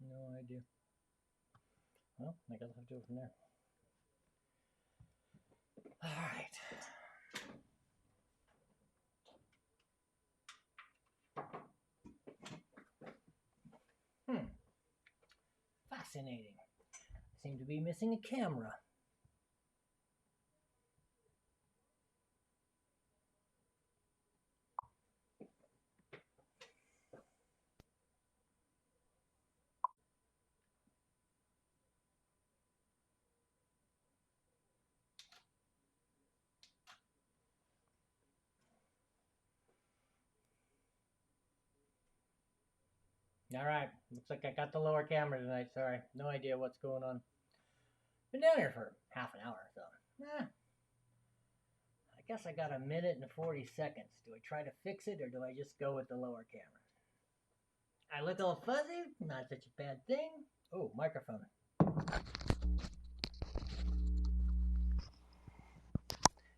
No idea. Well, I guess I'll have to do it from there. All right. Fascinating. I seem to be missing a camera. All right. Looks like I got the lower camera tonight. Sorry. No idea what's going on. Been down here for half an hour, so. I guess I got a minute and 40 seconds. Do I try to fix it or do I just go with the lower camera? I look all fuzzy. Not such a bad thing. Oh, microphone.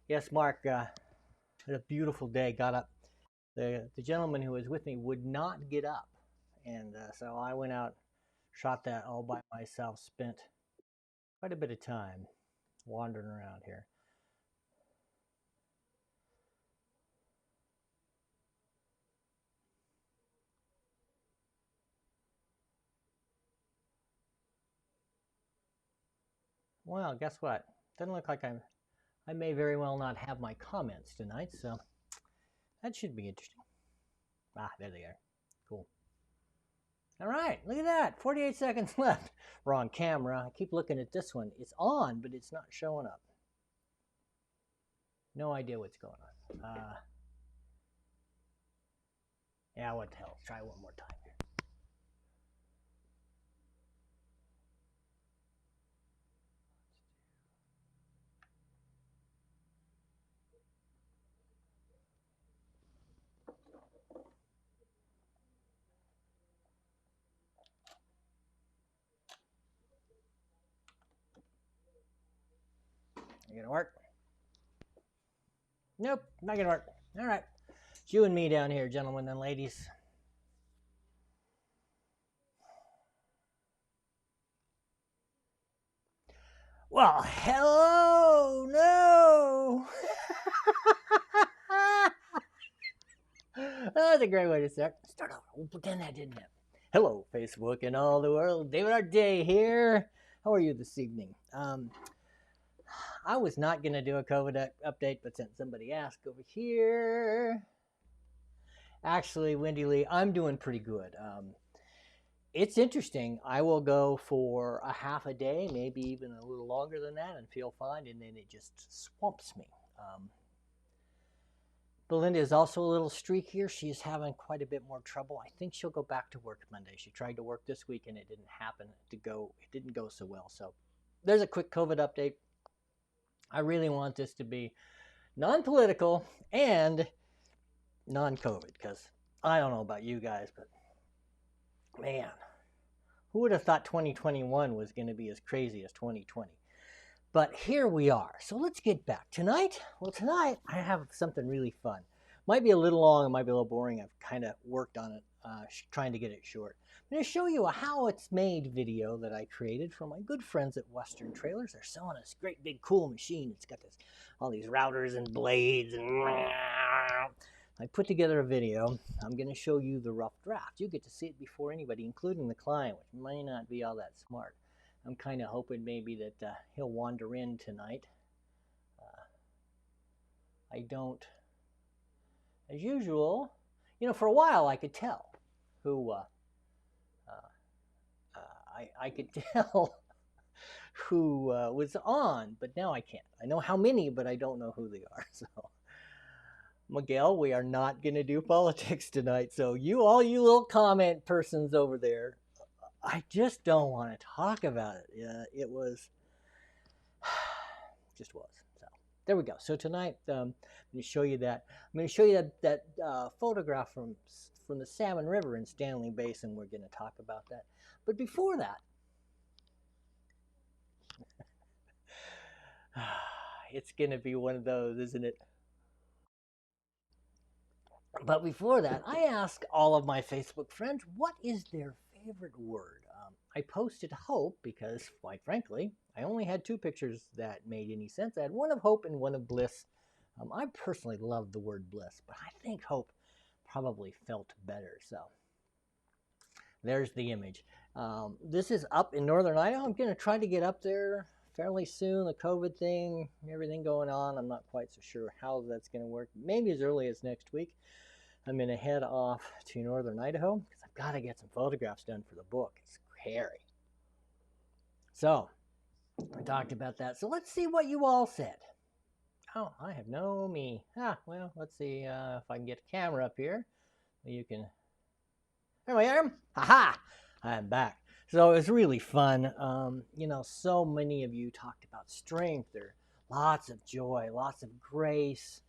Yes, Mark. Had a beautiful day. Got up. The gentleman who was with me would not get up. And so I went out, shot that all by myself, spent quite a bit of time wandering around here. Well, guess what? Doesn't look like I may very well not have my comments tonight, so that should be interesting. Ah, there they are. Cool. All right, look at that. 48 seconds left. Wrong camera. I keep looking at this one. It's on, but it's not showing up. No idea what's going on. Yeah, what the hell? Let's try one more time here. You gonna work? Nope, not gonna work. All right. It's you and me down here, gentlemen and ladies. Well, hello, no. That's a great way to start. Start over. We'll pretend that didn't happen. Hello, Facebook and all the world. David Art Day here. How are you this evening? I was not going to do a COVID update, but since somebody asked over here, actually, Wendy Lee, I'm doing pretty good. It's interesting. I will go for a half a day, maybe even a little longer than that, and feel fine, and then it just swamps me. Belinda is also a little streakier. She's having quite a bit more trouble. I think she'll go back to work Monday. She tried to work this week, and it didn't happen to go. It didn't go so well. So there's a quick COVID update. I really want this to be non-political and non-COVID, because I don't know about you guys, but man, who would have thought 2021 was going to be as crazy as 2020? But here we are. So let's get back. Tonight, I have something really fun. Might be a little long, it might be a little boring. I've kind of worked on it, trying to get it short. I'm going to show you a how it's made video that I created for my good friends at Western Trailers. They're selling this great big cool machine. It's got all these routers and blades and I put together a video. I'm going to show you the rough draft. You get to see it before anybody, including the client, which might not be all that smart. I'm kind of hoping maybe that he'll wander in tonight. I don't, as usual, for a while I could tell who, I could tell who was on, but now I can't. I know how many, but I don't know who they are. So, Miguel, we are not going to do politics tonight. So all you little comment persons over there, I just don't want to talk about it. It was, just was. So there we go. So tonight, I'm going to show you that. I'm going to show you that photograph from the Salmon River in Stanley Basin. We're going to talk about that. But before that, it's going to be one of those, isn't it? But before that, I ask all of my Facebook friends, what is their favorite word? I posted hope because, quite frankly, I only had two pictures that made any sense. I had one of hope and one of bliss. I personally love the word bliss, but I think hope probably felt better. So there's the image. This is up in northern Idaho. I'm going to try to get up there fairly soon. The COVID thing, everything going on, I'm not quite so sure how that's going to work. Maybe as early as next week. I'm going to head off to northern Idaho because I've got to get some photographs done for the book. It's scary. So we talked about that. So let's see what you all said. Oh, I have no me. Well, let's see if I can get a camera up here. You can. There I am. Ha! I'm back. So it was really fun. So many of you talked about strength. There, lots of joy, lots of grace,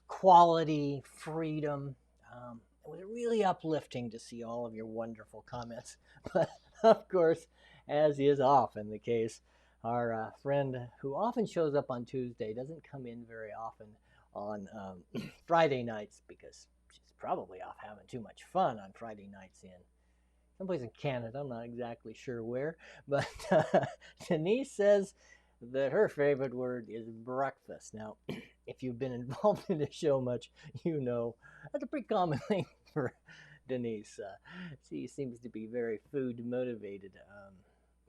quality, freedom. It was really uplifting to see all of your wonderful comments. But of course, as is often the case, our friend who often shows up on Tuesday doesn't come in very often on Friday nights because she's probably off having too much fun on Friday nights in someplace in Canada. I'm not exactly sure where, but Denise says that her favorite word is breakfast. Now, if you've been involved in the show much, you know that's a pretty common thing for Denise. She seems to be very food motivated.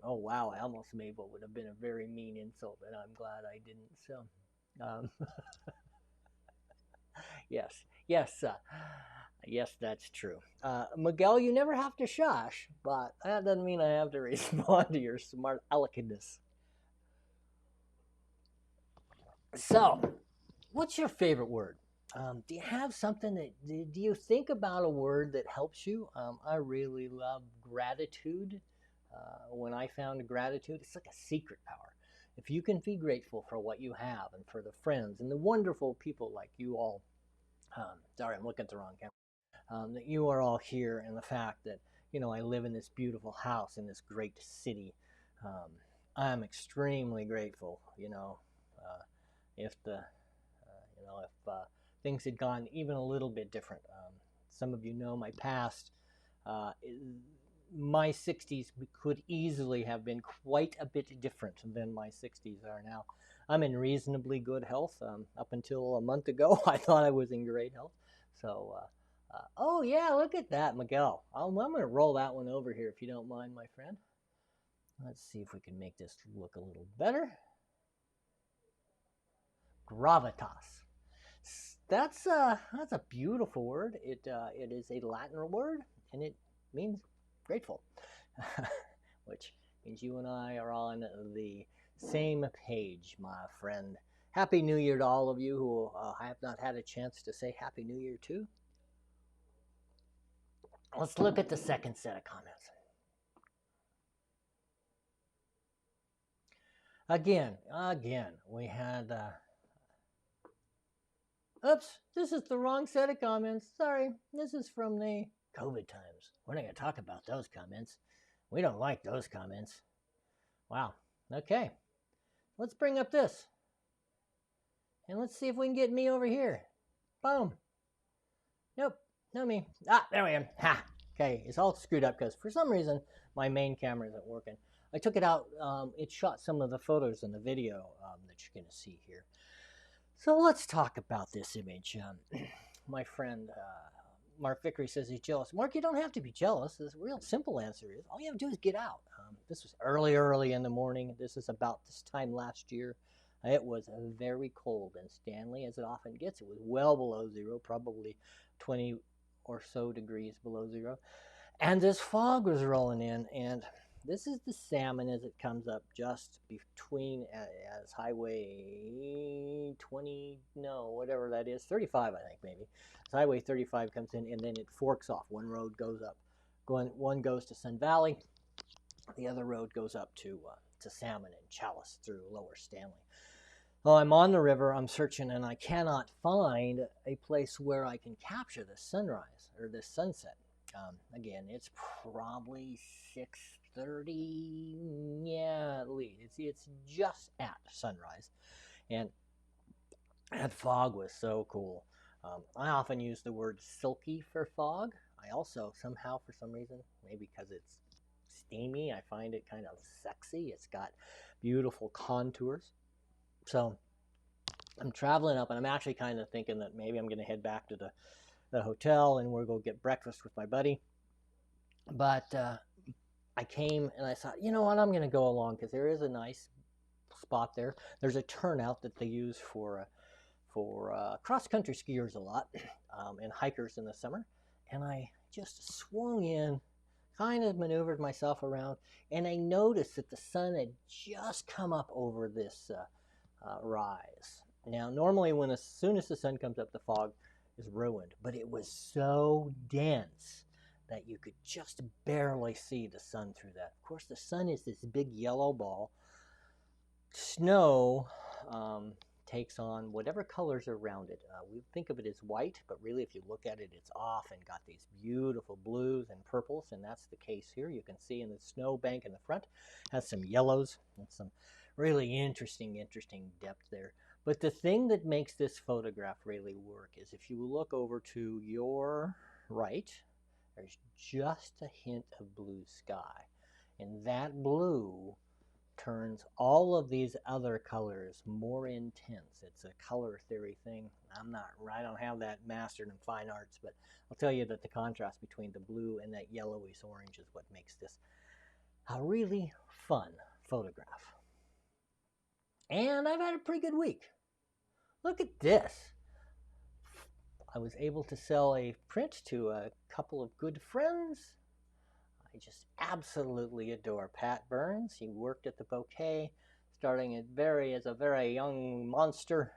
Oh wow, I almost made what would have been a very mean insult, but I'm glad I didn't. So, yes, yes, that's true. Miguel, you never have to shush, but that doesn't mean I have to respond to your smart elegantness. So, what's your favorite word? Do you have something that, do you think about a word that helps you? I really love gratitude. When I found gratitude, it's like a secret power. If you can be grateful for what you have and for the friends and the wonderful people like you all, sorry, I'm looking at the wrong camera, that you are all here and the fact that, I live in this beautiful house in this great city. I'm extremely grateful, if the if things had gone even a little bit different. Some of you know my past. My 60s could easily have been quite a bit different than my 60s are now. I'm in reasonably good health. Up until a month ago, I thought I was in great health. So, oh yeah, look at that, Miguel. I'm going to roll that one over here if you don't mind, my friend. Let's see if we can make this look a little better. Gravitas. That's a beautiful word. It is a Latin word, and it means grateful, which means you and I are on the same page, my friend. Happy New Year to all of you who I have not had a chance to say Happy New Year to. Let's look at the second set of comments. Again, we had oops, this is the wrong set of comments. Sorry, this is from the COVID times. We're not going to talk about those comments. We don't like those comments. Wow. Okay. Let's bring up this. And let's see if we can get me over here. Boom. Nope. No me. There we am. Ha. Okay. It's all screwed up because for some reason my main camera isn't working. I took it out. It shot some of the photos in the video that you're going to see here. So let's talk about this image. My friend Mark Vickery says he's jealous. Mark, you don't have to be jealous. The real simple answer is all you have to do is get out. This was early in the morning. This is about this time last year. It was very cold in Stanley, as it often gets. It was well below zero, probably 20 or so degrees below zero. And this fog was rolling in, and this is the Salmon as it comes up just between as Highway 20, no, whatever that is, 35, I think maybe. As Highway 35 comes in, and then it forks off. One road goes up. One goes to Sun Valley. The other road goes up to Salmon and Chalice through Lower Stanley. Well, I'm on the river, I'm searching, and I cannot find a place where I can capture the sunrise or the sunset. Again, it's probably 6:30. Yeah, at least it's just at sunrise, and that fog was so cool. I often use the word silky for fog. I also somehow, for some reason, maybe because it's steamy. I find it kind of sexy. It's got beautiful contours. So I'm traveling up, and I'm actually kind of thinking that maybe I'm going to head back to the hotel and we'll go get breakfast with my buddy. But I came and I thought, you know what, I'm going to go along because there is a nice spot there. There's a turnout that they use for cross-country skiers a lot and hikers in the summer. And I just swung in, kind of maneuvered myself around, and I noticed that the sun had just come up over this rise. Now, normally as soon as the sun comes up, the fog is ruined, but it was so dense that you could just barely see the sun through that. Of course, the sun is this big yellow ball. Snow takes on whatever colors are around it. We think of it as white, but really if you look at it, it's off and got these beautiful blues and purples, and that's the case here. You can see in the snow bank in the front has some yellows and some really interesting depth there. But the thing that makes this photograph really work is if you look over to your right, there's just a hint of blue sky, and that blue turns all of these other colors more intense. It's a color theory thing. I don't have that mastered in fine arts, but I'll tell you that the contrast between the blue and that yellowish orange is what makes this a really fun photograph. And I've had a pretty good week. Look at this. I was able to sell a print to a couple of good friends. I just absolutely adore Pat Burns. He worked at the Bouquet, starting as a very young monster.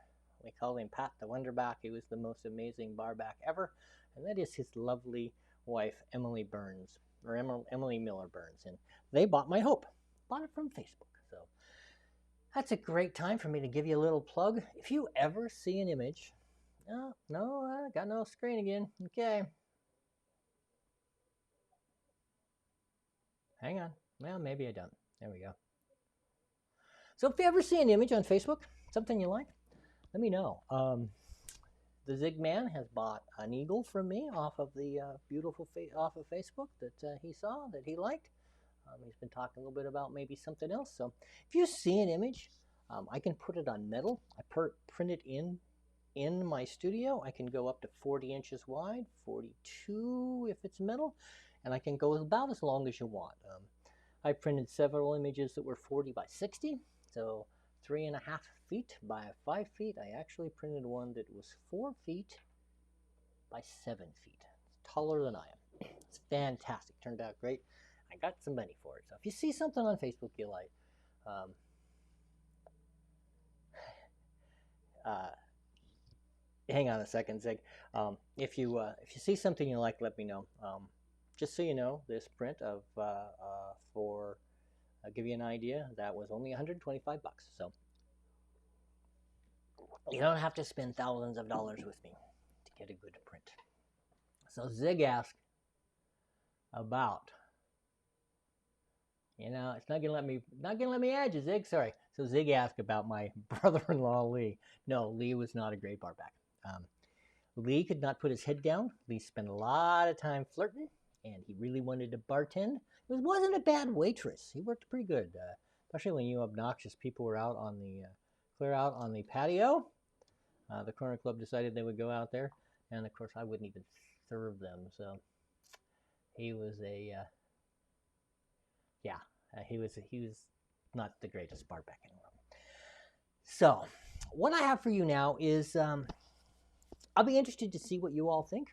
We call him Pat the Wonderback. He was the most amazing barback ever. And that is his lovely wife, Emily Miller Burns. And they bought my Hope. Bought it from Facebook. So that's a great time for me to give you a little plug. If you ever see an image, I got no screen again. Okay. Hang on. Well, maybe I don't. There we go. So if you ever see an image on Facebook, something you like, let me know. The Zig Man has bought an eagle from me off of the off of Facebook that he saw, that he liked. He's been talking a little bit about maybe something else. So if you see an image, I can put it on metal. I print it in my studio. I can go up to 40 inches wide, 42 if it's metal, and I can go about as long as you want. I printed several images that were 40 by 60, so 3.5 feet by 5 feet. I actually printed one that was 4 feet by 7 feet. It's taller than I am. It's fantastic. Turned out great. I got some money for it. So if you see something on Facebook you like, hang on a second, Zig. If you see something you like, let me know. Just so you know, this print of I'll give you an idea, that was only $125. So you don't have to spend thousands of dollars with me to get a good print. So Zig asked about, it's not gonna let me add you, Zig. Sorry. So Zig asked about my brother-in-law Lee. No, Lee was not a great barback. Lee could not put his head down. Lee spent a lot of time flirting, and he really wanted to bartend. It wasn't a bad waitress. He worked pretty good, especially when you obnoxious people were out on the clear out on the patio. The Corner Club decided they would go out there, and of course I wouldn't even serve them. So he was he was not the greatest barback in the world. So what I have for you now is I'll be interested to see what you all think.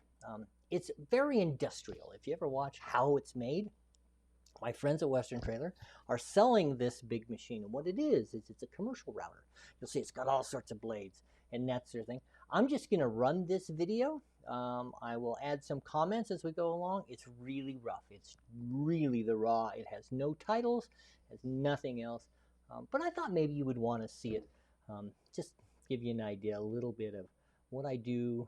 It's very industrial. If you ever watch how it's made, my friends at Western Trailer are selling this big machine. And what it is it's a commercial router. You'll see it's got all sorts of blades and that sort of thing. I'm just going to run this video. I will add some comments as we go along. It's really rough. It's really the raw. It has no titles, has nothing else. But I thought maybe you would want to see it. Just give you an idea, a little bit of what I do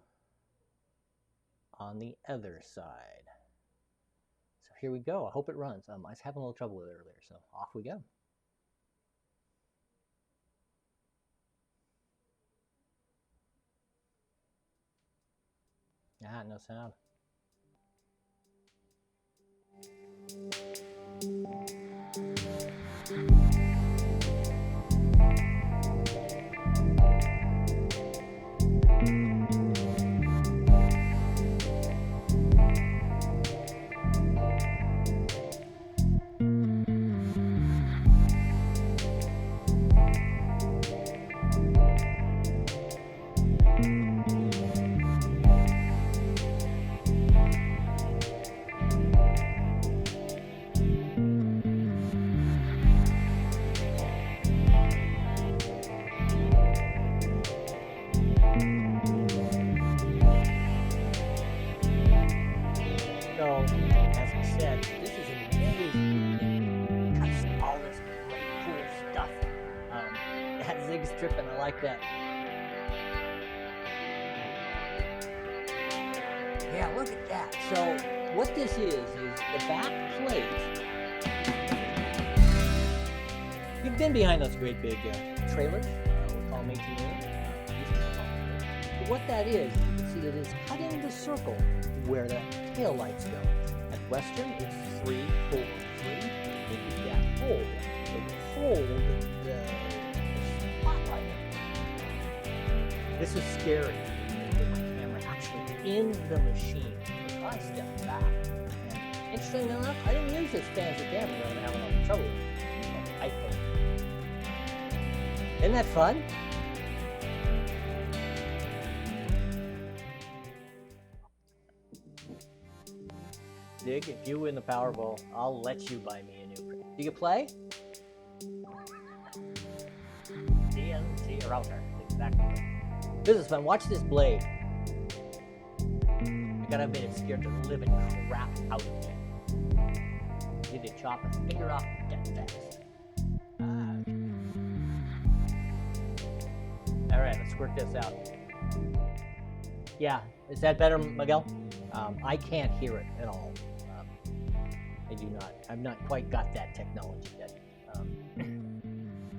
on the other side. So here we go. I hope it runs. I was having a little trouble with it earlier, so off we go. No sound. like that. Yeah, look at that. So what this is the back plate. You've been behind those great big trailers. We call them 18-wheelers. But what that is, you can see that it's cut in the circle where the tail lights go. At Western, it's 3, 4, 3. Then you've got hold. So you hold the spotlight. This is scary. Get my camera actually in the machine. So I stepped back. And interestingly enough, I didn't use this fancy camera that I'm having a lot of trouble with. iPhone. Isn't that fun? Dig, if you win the Powerball, I'll let you buy me a new print. Do you play? DNC router. Exactly. This is fun. Watch this blade. I gotta admit, it scared the living crap out of me. You did chop a finger off dead fast. All right, let's work this out. Yeah, is that better, Miguel? I can't hear it at all. I do not. I've not quite got that technology yet.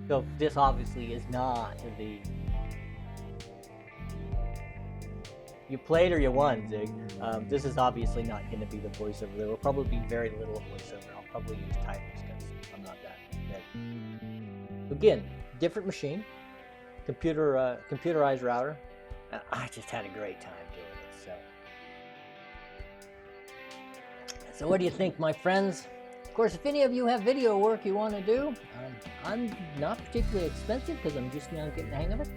So this obviously is not the... You played or you won, Zig. This is obviously not going to be the voiceover. There will probably be very little voiceover. I'll probably use titles because I'm not that good. Again, different machine. Computerized router. And I just had a great time doing this. So what do you think, my friends? Of course, if any of you have video work you want to do, I'm not particularly expensive because I'm just now getting the hang of it.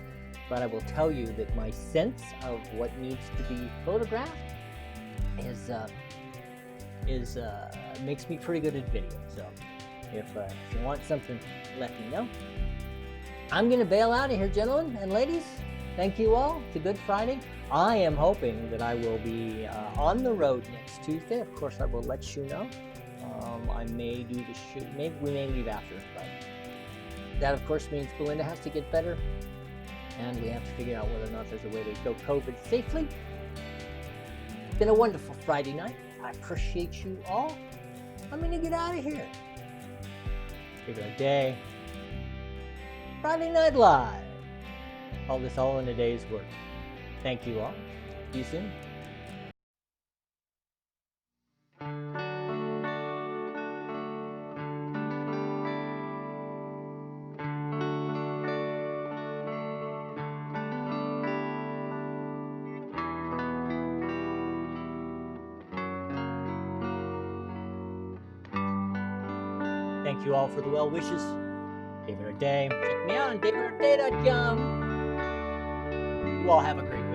But I will tell you that my sense of what needs to be photographed makes me pretty good at video. So if you want something, let me know. I'm going to bail out of here, gentlemen and ladies. Thank you all. It's a good Friday. I am hoping that I will be on the road next Tuesday. Of course, I will let you know. I may do the shoot. Maybe we may leave after. But that, of course, means Belinda has to get better. And we have to figure out whether or not there's a way to go COVID safely. It's been a wonderful Friday night. I appreciate you all. I'm going to get out of here. Give it a day. Friday Night Live. All this all in a day's work. Thank you all. See you soon. Thank you all for the well wishes. David O'Day. Check me out on davidodday.com. You all have a great